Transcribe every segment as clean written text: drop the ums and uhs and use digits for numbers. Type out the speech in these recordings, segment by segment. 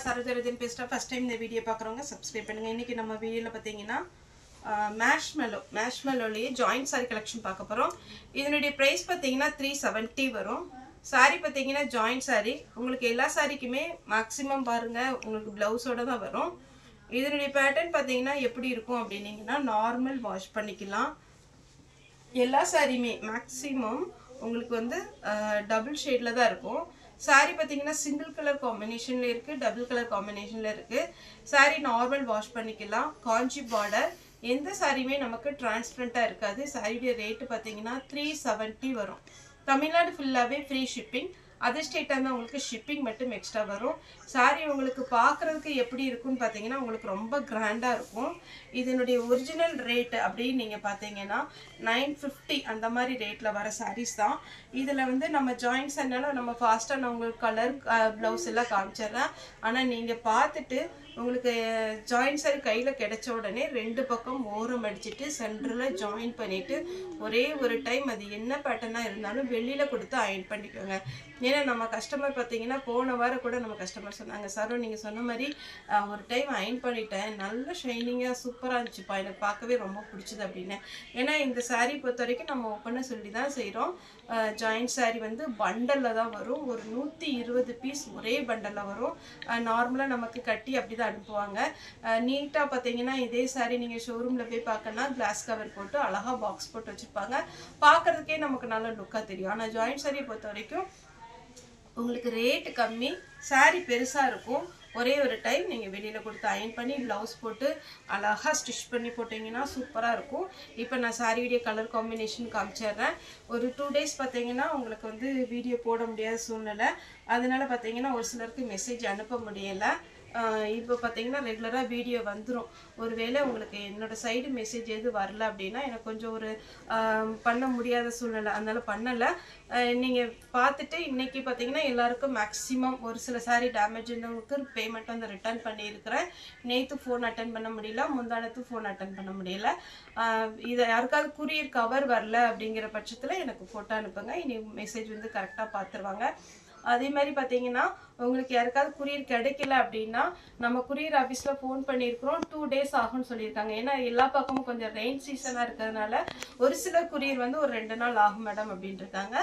சரோஜரதின் பேசுகிறேன். First time இந்த video பார்க்குறவங்க சப்ஸ்கிரைப் பண்ணுங்கள். இன்றைக்கி நம்ம வீடியோவில் பார்த்தீங்கன்னா மேஷ்மெலோலேயே ஜாயிண்ட் சாரி கலெக்ஷன் பார்க்க போகிறோம். இதனுடைய ப்ரைஸ் பார்த்தீங்கன்னா 370 வரும். சாரி பார்த்தீங்கன்னா ஜாயிண்ட் சாரி. உங்களுக்கு எல்லா சாரிக்குமே மேக்ஸிமம் பாருங்கள் உங்களுக்கு ப்ளவுஸோடு தான் வரும். இதனுடைய பேட்டர்ன் பார்த்தீங்கன்னா எப்படி இருக்கும் அப்படின்னீங்கன்னா நார்மல் வாஷ் பண்ணிக்கலாம். எல்லா சாரியுமே மேக்ஸிமம் உங்களுக்கு வந்து டபுள் ஷேடில் தான் இருக்கும். சாரி பார்த்தீங்கன்னா சிங்கிள் கலர் காம்பினேஷனில் இருக்குது, டபுள் கலர் காம்பினேஷனில் இருக்குது. சாரி நார்மல் வாஷ் பண்ணிக்கலாம். காஞ்சி பார்டர். எந்த சாரியுமே நமக்கு டிரான்ஸ்பரண்ட்டாக இருக்காது. சாரியுடைய ரேட்டு பார்த்தீங்கன்னா 370 வரும். தமிழ்நாடு ஃபுல்லாகவே ஃப்ரீ ஷிப்பிங். அதர் ஸ்டேட்டாக இருந்தால் உங்களுக்கு ஷிப்பிங் மட்டும் எக்ஸ்ட்ரா வரும். சாரி உங்களுக்கு பார்க்குறதுக்கு எப்படி இருக்குன்னு பார்த்தீங்கன்னா உங்களுக்கு ரொம்ப கிராண்டாக இருக்கும். இதனுடைய ஒரிஜினல் ரேட்டு அப்படின்னு நீங்கள் பார்த்தீங்கன்னா 950 அந்த மாதிரி ரேட்டில் வர சாரீஸ் தான். இதில் வந்து நம்ம ஜாயின்ஸ் என்னால நம்ம ஃபாஸ்ட்டாக நான் உங்களுக்கு கலர் ப்ளவுஸ் எல்லாம் காமிச்சிடுறேன். ஆனால் நீங்கள் பார்த்துட்டு உங்களுக்கு ஜாயின் சாரி கையில் கிடைச்ச உடனே ரெண்டு பக்கம் ஓரம் அடிச்சுட்டு சென்டரில் ஜாயின் பண்ணிவிட்டு ஒரே ஒரு டைம் அது என்ன பேட்டர்னாக இருந்தாலும் வெளியில் கொடுத்து அயன் பண்ணிக்கோங்க. ஏன்னா நம்ம கஸ்டமர் பார்த்தீங்கன்னா போன வாரம் கூட நம்ம கஸ்டமர் சொன்னாங்க, சாரோ நீங்கள் சொன்ன மாதிரி ஒரு டைம் அயன் பண்ணிட்டேன், நல்ல ஷைனிங்காக சூப்பராக இருந்துச்சுப்பா, எனக்கு பார்க்கவே ரொம்ப பிடிச்சது அப்படின்னு. ஏன்னா இந்த சாரீ பொறுத்த வரைக்கும் நம்ம ஓப்பனாக சொல்லி தான் செய்கிறோம். ஜாயிண்ட் சாரீ வந்து பண்டலில் தான் வரும். ஒரு 120 பீஸ் ஒரே பண்டலில் வரும். நார்மலாக நமக்கு கட்டி அப்படி தான் அனுப்புவாங்க. நீட்டாக பார்த்தீங்கன்னா இதே சாரீ நீங்கள் ஷோரூமில் போய் பார்க்கணுன்னா கிளாஸ் கவர் போட்டு அழகாக பாக்ஸ் போட்டு வச்சுருப்பாங்க. பார்க்குறதுக்கே நமக்கு நல்ல லுக்காக தெரியும். ஆனால் ஜாயிண்ட் சாரியை பொறுத்த வரைக்கும் உங்களுக்கு ரேட்டு கம்மி, சாரீ பெருசாக இருக்கும். ஒரே ஒரு டைம் நீங்கள் வெளியில் கொடுத்து அயன் பண்ணி ப்ளவுஸ் போட்டு அழகாக ஸ்டிச் பண்ணி போட்டிங்கன்னா சூப்பராக இருக்கும். இப்போ நான் சாரியுடைய கலர் காம்பினேஷன் காமிச்சிடுறேன். ஒரு 2 டேஸ் பார்த்தீங்கன்னா உங்களுக்கு வந்து வீடியோ போட முடியாத சூழ்நிலை. அதனால் பார்த்தீங்கன்னா ஒரு சிலருக்கு மெசேஜ் அனுப்ப முடியலை. இப்போ பார்த்தீங்கன்னா ரெகுலராக வீடியோ வந்துடும். ஒருவேளை உங்களுக்கு என்னோடய சைடு மெசேஜ் எது வரல அப்படின்னா எனக்கு கொஞ்சம் ஒரு பண்ண முடியாத சூழ்நிலை, அதனால் பண்ணலை. நீங்கள் பார்த்துட்டு இன்றைக்கி பார்த்தீங்கன்னா எல்லாருக்கும் மேக்ஸிமம் ஒரு சில சாரீ டேமேஜ் இருந்தவங்களுக்கு பேமெண்ட் வந்து ரிட்டர்ன் பண்ணியிருக்கிறேன். நேற்று ஃபோன் அட்டன் பண்ண முடியல, முந்தானத்து ஃபோன் அட்டன் பண்ண முடியல. இதை யாருக்காவது குரியர் கவர் வரல அப்படிங்கிற பட்சத்தில் எனக்கு ஃபோட்டோ அனுப்புங்க. இனி மெசேஜ் வந்து கரெக்டாக பார்த்துருவாங்க. அதே மாதிரி பார்த்தீங்கன்னா உங்களுக்கு யாருக்காவது குரியர் கிடைக்கல அப்படின்னா நம்ம குரியர் ஆஃபீஸில் ஃபோன் பண்ணியிருக்கிறோம். 2 டேஸ் ஆகும்னு சொல்லியிருக்காங்க. ஏன்னா எல்லா பக்கமும் கொஞ்சம் ரெயின் சீசனாக இருக்கிறதுனால ஒரு சில குரியர் வந்து ஒரு 2 நாள் ஆகும் மேடம் அப்படின்ட்டுருக்காங்க.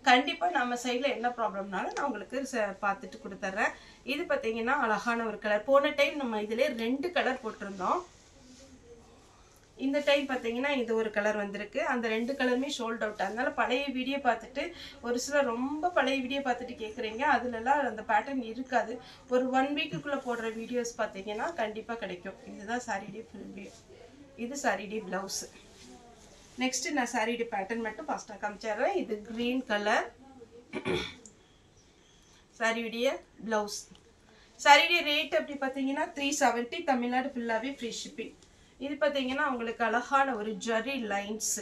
கண்டிப்பாக நம்ம சைடில் என்ன ப்ராப்ளம்னாலும் நான் உங்களுக்கு பார்த்துட்டு கொடுத்துட்றேன். இது பார்த்தீங்கன்னா அழகான ஒரு கலர். போன டைம் நம்ம இதிலே 2 கலர் போட்டிருந்தோம். இந்த டைம் பார்த்தீங்கன்னா இது ஒரு கலர் வந்திருக்கு. அந்த 2 கலருமே ஷோல்ட் அவுட். அதனால பழைய வீடியோ பார்த்துட்டு ஒரு சிலர் ரொம்ப பழைய வீடியோ பார்த்துட்டு கேட்குறீங்க, அதுலலாம் அந்த பேட்டர்ன் இருக்காது. ஒரு 1 வீக்குக்குள்ளே போடுற வீடியோஸ் பார்த்தீங்கன்னா கண்டிப்பாக கிடைக்கும். இதுதான் சாரிடே ஃபுல் வியூ. இது சாரிடே ப்ளவுஸு. நெக்ஸ்ட்டு நான் சாரிடே பேட்டர்ன் மட்டும் ஃபாஸ்ட்டாக காமிச்சிடுறேன். இது க்ரீன் கலர் சாரியுடைய ப்ளவுஸ். சாரியுடைய ரேட் அப்படி பார்த்தீங்கன்னா 370. தமிழ்நாடு ஃபுல்லாகவே ஃப்ரீ ஷிப்பிங். இது பார்த்தீங்கன்னா உங்களுக்கு அழகான ஒரு ஜரி லைன்ஸு.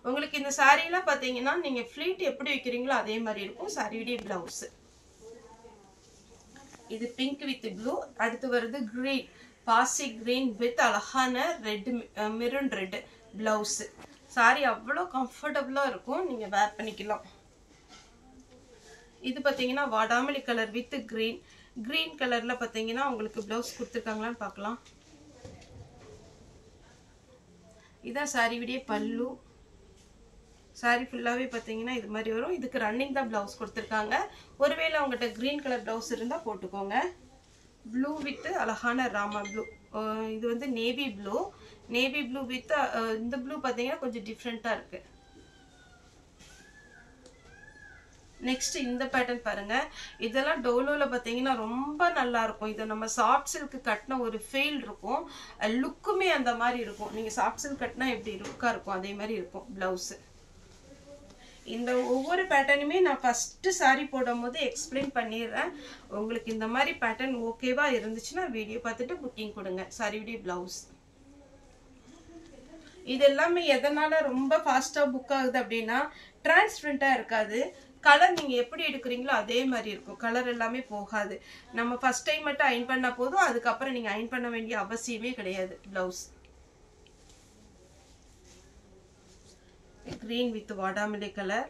உங்களுக்கு இந்த சாரீலாம் பார்த்தீங்கன்னா நீங்கள் ஃப்ளீட் எப்படி வைக்கிறீங்களோ அதே மாதிரி இருக்கும். சாரியுடைய ப்ளவுஸு இது பிங்க் வித் ப்ளூ. அடுத்து வருது க்ரீன், பாசி க்ரீன் வித் அழகான red, maroon red blouse. Sorry அவ்வளோ கம்ஃபர்டபுளாக இருக்கும், நீங்கள் வேர் பண்ணிக்கலாம். இது பார்த்தீங்கன்னா வாடாமல்லி கலர் வித் க்ரீன். க்ரீன் கலரில் பார்த்தீங்கன்னா உங்களுக்கு ப்ளவுஸ் கொடுத்துருக்காங்களான்னு பார்க்கலாம். இதான் சாரியுடைய பல்லு. சாரி ஃபுல்லாகவே பார்த்தீங்கன்னா இது மாதிரி வரும். இதுக்கு ரன்னிங் தான் ப்ளவுஸ் கொடுத்துருக்காங்க. ஒருவேளை உங்கள்கிட்ட க்ரீன் கலர் ப்ளவுஸ் இருந்தால் போட்டுக்கோங்க. ப்ளூ வித்து அழகான ராமா ப்ளூ. இது வந்து navy blue. Navy blue with இந்த ப்ளூ பார்த்தீங்கன்னா கொஞ்சம் டிஃப்ரெண்ட்டாக இருக்குது. நெக்ஸ்ட் இந்த பேட்டர்ன் பாருங்க. இதெல்லாம் டோலோவில் பார்த்தீங்கன்னா ரொம்ப நல்லா இருக்கும். இதை நம்ம சாஃப்ட் சில்க்கு கட்டின ஒரு ஃபீல் இருக்கும். லுக்குமே அந்த மாதிரி இருக்கும். நீங்கள் சாஃப்ட் சில்க் கட்டினா எப்படி லுக்காக இருக்கும் அதே மாதிரி இருக்கும் ப்ளவுஸு. இந்த ஒவ்வொரு பேட்டர்னுமே நான் ஃபஸ்ட்டு சாரி போடும் போது எக்ஸ்பிளைன் பண்ணிடுறேன். உங்களுக்கு இந்த மாதிரி பேட்டர்ன் ஓகேவா இருந்துச்சுன்னா வீடியோ பார்த்துட்டு புக்கிங் கொடுங்க. சாரியுடைய ப்ளவுஸ். இது எல்லாமே எதனால் ரொம்ப ஃபாஸ்ட்டாக புக் ஆகுது அப்படின்னா டிரான்ஸ்பரண்ட்டாக இருக்காது. கலர் நீங்கள் எப்படி எடுக்கிறீங்களோ அதே மாதிரி இருக்கும். கலர் எல்லாமே போகாது. நம்ம ஃபஸ்ட் டைம் மட்டும் அயன் பண்ணால் போதும். அதுக்கப்புறம் நீங்கள் அயன் பண்ண வேண்டிய அவசியமே கிடையாது. ப்ளவுஸ் க்ரீன் வித் வாடாமல்லி கலர்.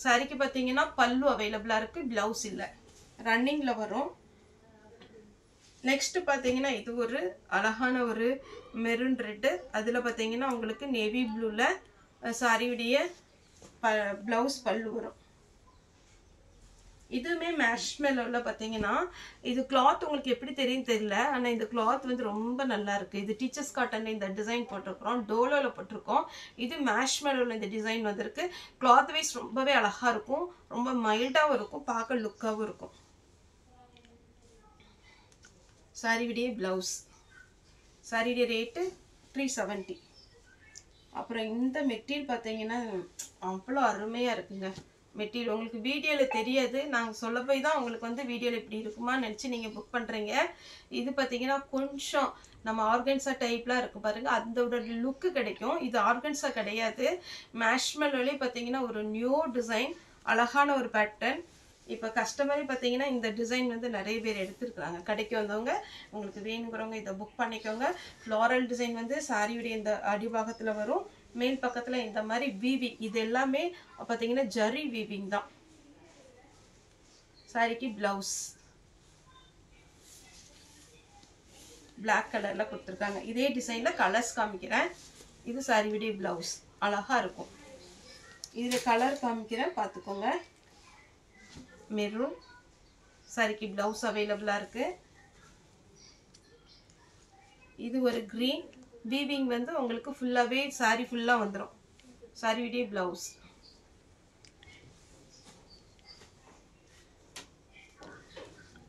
சாரிக்கு பார்த்தீங்கன்னா பல்லு அவைலபிளாக இருக்குது, ப்ளவுஸ் இல்லை. ரன்னிங்கில் வரும். நெக்ஸ்ட் பாத்தீங்கன்னா இது ஒரு அழகான ஒரு மெரூன் ரெட். அதுல பாத்தீங்கன்னா உங்களுக்கு நேவி ப்ளூல சாரியுடைய பிளவுஸ் பல்லு வரும். இதுமே மேஷ்மெலோல பாத்தீங்கன்னா இது கிளாத் உங்களுக்கு எப்படி தெரியும் தெரியல, ஆனா இந்த கிளாத் வந்து ரொம்ப நல்லா இருக்கு. இது டீச்சர்ஸ் காட்டன்ல இந்த டிசைன் போட்டிருக்கோம், டோலோல போட்டிருக்கோம். இது மேஷ்மெலோல இந்த டிசைன் வந்திருக்கு. கிளாத் வைஸ் ரொம்பவே அழகா இருக்கும், ரொம்ப மைல்டாவும் இருக்கும், பார்க்க லுக்காவும் இருக்கும். சாரியுடைய பிளவுஸ், சாரியுடைய ரேட்டு 370. அப்புறம் இந்த மெட்டீரியல் பார்த்தீங்கன்னா அவ்வளோ அருமையாக இருக்குங்க. மெட்டீரியல் உங்களுக்கு வீடியோவில் தெரியாது, நாங்கள் சொல்ல போய் தான் உங்களுக்கு வந்து வீடியோவில் இப்படி இருக்குமான்னு நினச்சி நீங்கள் புக் பண்ணுறீங்க. இது பார்த்தீங்கன்னா கொஞ்சம் நம்ம ஆர்கன்ஸா டைப்லாம் இருக்கும் பாருங்கள், அதோட லுக்கு கிடைக்கும். இது ஆர்கன்ஸா கிடையாது, மேஷ்மெலோலே பார்த்தீங்கன்னா ஒரு நியூ டிசைன், அழகான ஒரு பேட்டர்ன். இப்போ கஸ்டமரே பார்த்தீங்கன்னா இந்த டிசைன் வந்து நிறைய பேர் எடுத்துருக்குறாங்க. கடைக்கு வந்தவங்க உங்களுக்கு வேணுங்கிறவங்க இதை புக் பண்ணிக்கோங்க. ஃப்ளாரல் டிசைன் வந்து சாரியுடைய இந்த அடிபாகத்தில் வரும், மேல் பக்கத்தில் இந்த மாதிரி வீவிங். இது எல்லாமே பார்த்தீங்கன்னா ஜரி வீவிங் தான். சாரிக்கு பிளவுஸ் பிளாக் கலரில் கொடுத்துருக்காங்க. இதே டிசைனில் கலர்ஸ் காமிக்கிறேன். இது சாரியுடைய பிளவுஸ் அழகாக இருக்கும். இதில் கலர் காமிக்கிறேன் பார்த்துக்கோங்க. மெரூன் சாரிக்கு பிளவுஸ் அவைலபிளா இருக்கு. இது ஒரு கிரீன் வீவிங் வந்து உங்களுக்கு ஃபுல்லாவே சாரி ஃபுல்லா வந்துரும். சாரியுடைய பிளவுஸ்.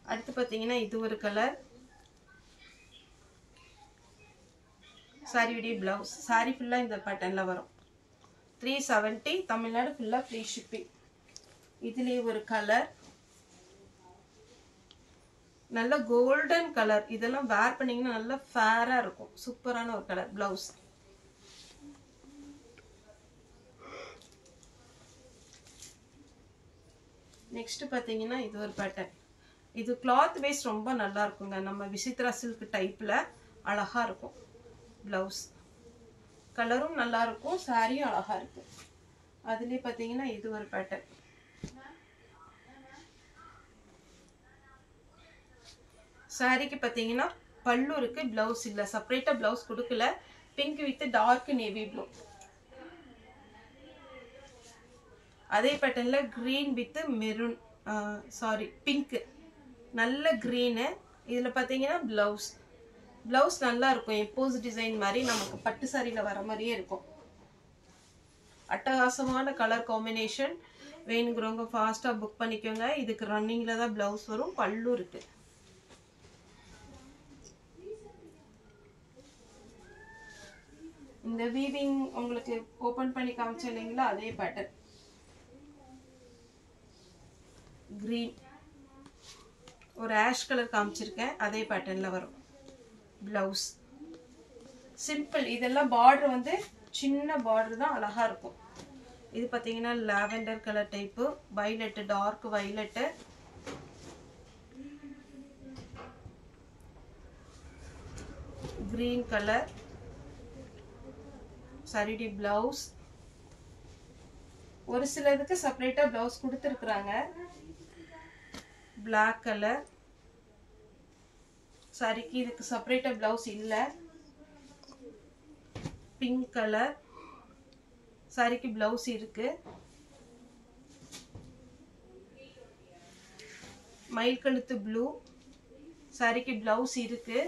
அடுத்து பாத்தீங்கன்னா இது ஒரு கலர், சாரியுடைய பிளவுஸ். சாரி ஃபுல்லா இந்த பேட்டர்ன்ல வரும். 370, தமிழ்நாடு ஃபுல்லா ஃப்ரீ ஷிப்பிங். இதுலயே ஒரு கலர், நல்ல கோல்டன் கலர். இதெல்லாம் வேர் பண்ணீங்கன்னா நல்ல ஃபேரா இருக்கும், சூப்பரான ஒரு கலர். பிளவுஸ் நெக்ஸ்ட் பாத்தீங்கன்னா இது ஒரு பேட்டர்ன். இது கிளாத் வைஸ் ரொம்ப நல்லா இருக்குங்க, நம்ம விசித்ரா சில்க் டைப்ல அழகா இருக்கும். பிளவுஸ் கலரும் நல்லா இருக்கும், சாரியும் அழகா இருக்கு. அதுலயே பாத்தீங்கன்னா இது ஒரு பேட்டர்ன். சாரிக்கு பாத்தீங்கன்னா பல்லு இருக்கு, பிளவுஸ் இல்ல, செப்பரேட்டா பிளவுஸ் கொடுக்கல. Pink with dark navy blue. அதே பேட்டர்ன்ல green with maroon, sari pink, நல்ல கிரீனு. இதுல பாத்தீங்கன்னா பிளவுஸ். பிளவுஸ் நல்லா இருக்கும், எப்போஸ் டிசைன் மாதிரி நமக்கு பட்டு சாரியில வர மாதிரியே இருக்கும். அட்டகாசமான கலர் காம்பினேஷன். வேணுங்கிறவங்க ஃபாஸ்டா புக் பண்ணிக்கோங்க. இதுக்கு ரன்னிங்ல தான் பிளவுஸ் வரும், பல்லு இருக்கு. இந்த வீவிங் உங்களுக்கு ஓபன் பண்ணி காமிச்சேன் இல்லைங்களா, அதே பேட்டர்ன். கிரீன் ஒரு ஆஷ் கலர் காமிச்சிருக்கேன், அதே பேட்டர்ன்ல வரும். Blouse simple. இதெல்லாம் பார்டர் வந்து சின்ன பார்டர் தான், அழகா இருக்கும். இது பாத்தீங்கன்னா lavender colour type, violet, dark violet. Green colour சாரியுடைய பிளவுஸ். ஒரு சிலதுக்கு செப்பரேட்டா பிளவுஸ் கொடுத்துருக்குறாங்க. பிளாக் கலர் சாரிக்கு இதுக்கு செப்பரேட்டா பிளவுஸ் இல்ல. பிங்க் கலர் சாரிக்கு பிளவுஸ் இருக்கு. மயில் கழுத்து ப்ளூ சாரிக்கு பிளவுஸ் இருக்கு.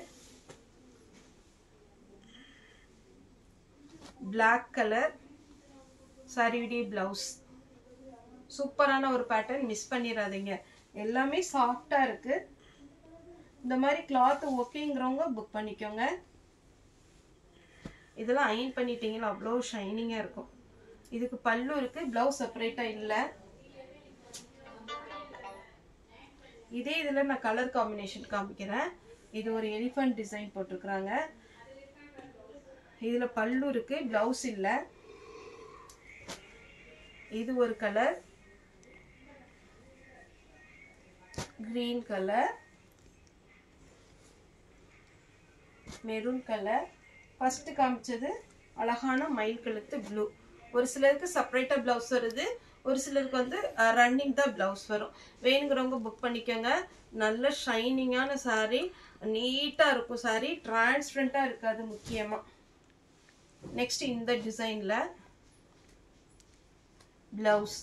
பிளாக் கலர் சாரியுடைய பிளவுஸ். சூப்பரான ஒரு பேட்டர்ன், மிஸ் பண்ணிடாதீங்க. எல்லாமே சாஃப்டா இருக்கு. இந்த மாதிரி கிளாத் ஓகேங்கிறவங்க புக் பண்ணிக்கோங்க. இதெல்லாம் அயன் பண்ணிட்டீங்கன்னா அவ்வளோ ஷைனிங்கா இருக்கும். இதுக்கு பல்லு இருக்கு, பிளவுஸ் செப்பரேட்டா இல்ல. இதே இதுல நான் கலர் காம்பினேஷன் காமிக்கிறேன். இது ஒரு எலிஃபண்ட் டிசைன் போட்டிருக்காங்க. இதுல பல்லு இருக்கு, பிளவுஸ் இல்ல. இது ஒரு colour, green colour, maroon colour. First காமிச்சது அழகான மயில் கழுத்து ப்ளூ. ஒரு சிலருக்கு செப்பரேட்டா பிளவுஸ் வருது, ஒரு சிலருக்கு வந்து ரன்னிங் தான் ப்ளவுஸ் வரும். வேணுங்கிறவங்க புக் பண்ணிக்கோங்க. நல்ல ஷைனிங்கான saree, நீட்டாக இருக்கும் saree, டிரான்ஸ்பரண்ட்டாக இருக்காது முக்கியமாக. நெக்ஸ்ட் இந்த டிசைனில் ப்ளவுஸ்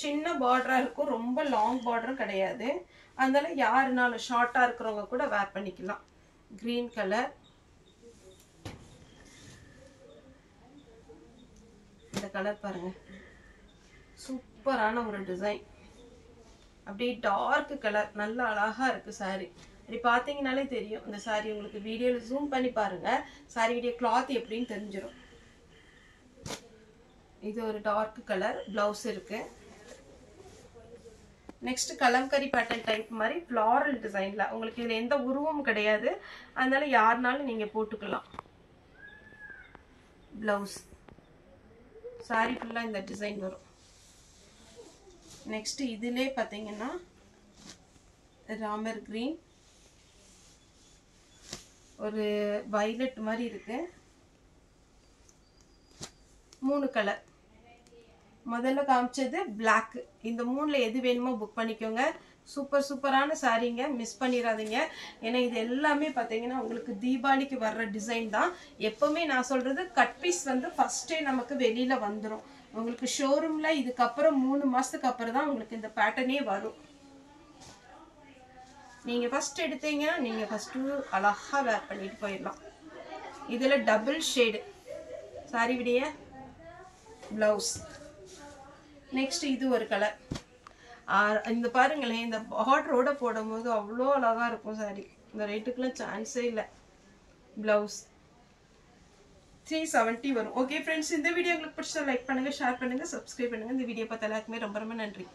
சின்ன பார்டராக இருக்கும், ரொம்ப லாங் பார்டரும் கிடையாது. அதனால யாருனாலும் ஷார்ட்டாக இருக்கிறவங்க கூட வேர் பண்ணிக்கலாம். க்ரீன் கலர், இந்த கலர் பாருங்க, சூப்பரான ஒரு டிசைன். அப்படியே டார்க் கலர், நல்ல அழகா இருக்கு saree. இப்படி பார்த்தீங்கன்னாலே தெரியும் இந்த saree. உங்களுக்கு வீடியோவில் ஜூம் பண்ணி பாருங்க, சாரியுடைய கிளாத் எப்படின்னு தெரிஞ்சிடும். இது ஒரு டார்க் கலர், பிளவுஸ் இருக்கு. நெக்ஸ்ட் கலம்கரி பேட்டர்ன் டைப் மாதிரி ஃப்ளாரல் டிசைன்ல, உங்களுக்கு இதுல எந்த உருவமும் கிடையாது, அதனால யாருனாலும் நீங்க போட்டுக்கலாம். பிளவுஸ் saree ஃபுல்லா இந்த டிசைன் வரும். நெக்ஸ்ட் இதிலே பாத்தீங்கன்னா ராமர் கிரீன், ஒரு வயலட் மாதிரி இருக்கு. 3 கலர். முதல்ல காமிச்சது பிளாக். இந்த 3ல எது வேணுமோ புக் பண்ணிக்கோங்க. சூப்பர் சூப்பரான சாரீங்க, மிஸ் பண்ணிடாதீங்க. ஏன்னா இது எல்லாமே பார்த்தீங்கன்னா உங்களுக்கு தீபாவளிக்கு வர்ற டிசைன் தான். எப்பவுமே நான் சொல்றது கட் பீஸ் வந்து ஃபர்ஸ்டே நமக்கு வெளியில வந்துடும். உங்களுக்கு ஷோரூம்ல இதுக்கப்புறம் 3 மாசத்துக்கு அப்புறம் தான் உங்களுக்கு இந்த பேட்டர்னே வரும். நீங்க ஃபர்ஸ்ட் எடுத்தீங்கன்னா நீங்க ஃபர்ஸ்ட் அழகா வேர் பண்ணிட்டு போயிடலாம். இதுல டபுள் ஷேடு சாரி விடைய பிளவுஸ். நெக்ஸ்ட் இது ஒரு கலர். இந்த பாருங்களேன், இந்த பார்டரோட போடும்போது அவ்வளோ அழகா இருக்கும் சாரி. இந்த ரேட்டுக்குலாம் சான்ஸே இல்லை. பிளவுஸ் 370 வரும். ஓகே ஃப்ரெண்ட்ஸ், இந்த வீடியோ உங்களுக்கு பிடிச்சா லைக் பண்ணுங்க, ஷேர் பண்ணுங்க, சப்ஸ்கிரைப் பண்ணுங்க. இந்த வீடியோ பார்த்த எல்லாருக்குமே ரொம்ப ரொம்ப நன்றி.